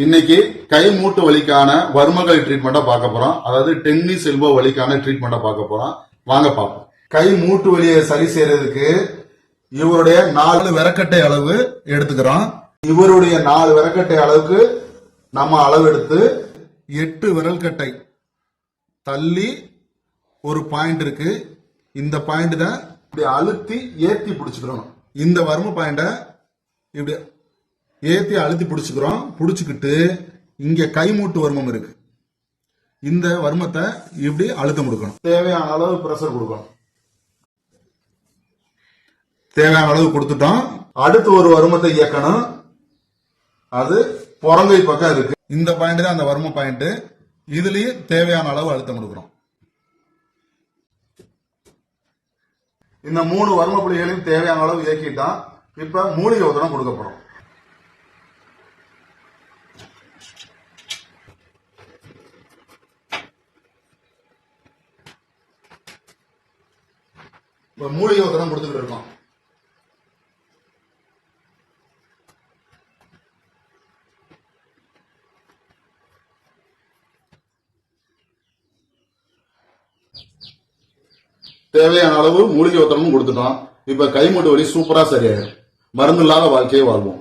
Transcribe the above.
இன்னைக்கு கை மூட்டு வலிக்கான வர்மகல் ட்ரீட்மெண்ட்டை பார்க்க போறோம். அதாவது டென்னிஸ் எல்போ வலிக்கான ட்ரீட்மெண்ட்டை பார்க்க போறோம். வாங்க பார்ப்போம். கை மூட்டு வலியை சரி செய்யறதுக்கு இவருடைய 4 விரக்கட்டை அளவு எடுத்துக்கிறோம். இவருடைய 4 விரக்கட்டை அளவுக்கு நம்ம அளவு எடுத்து 8 விரல் கட்டை தள்ளி ஒரு பாயிண்ட் இருக்கு. இந்த பாயிண்ட் தான் இப்படி அழுத்தி ஏத்தி பிடிச்சுக்கிறோம். இந்த வர்ம பாயிண்ட இப்படி ஏத்தி அழுத்தி பிடிச்சுக்கிறோம். பிடிச்சுக்கிட்டு இங்க கைமூட்டு வர்மம் இருக்கு. இந்த வர்மத்தை இப்படி அழுத்தம் கொடுக்கணும். தேவையான அளவு பிரஷர் கொடுக்கணும். தேவையான அளவு கொடுத்துட்டோம். அடுத்து ஒரு வர்மத்தை இயக்கணும். அது புறங்கை பக்கம் இருக்கு. இந்த பாயிண்ட் தான் அந்த வர்ம பாயிண்ட். இதுலயும் தேவையான அளவு அழுத்தம் கொடுக்கிறோம். இந்த 3 வர்ம புள்ளிகளையும் தேவையான அளவு இயக்கிட்டான். இப்ப மூலிகை உதரம் கொடுக்க போறோம். இப்ப மூலிகை உதரம் கொடுத்துக்கிட்டு இருக்கோம். தேவையான அளவு மூலிகை உத்தரமும் கொடுத்துட்டோம். இப்ப கைமூட்டு வலி சூப்பரா சரியாயிடும். மருந்து இல்லாத வாழ்க்கையை வாழ்வோம்.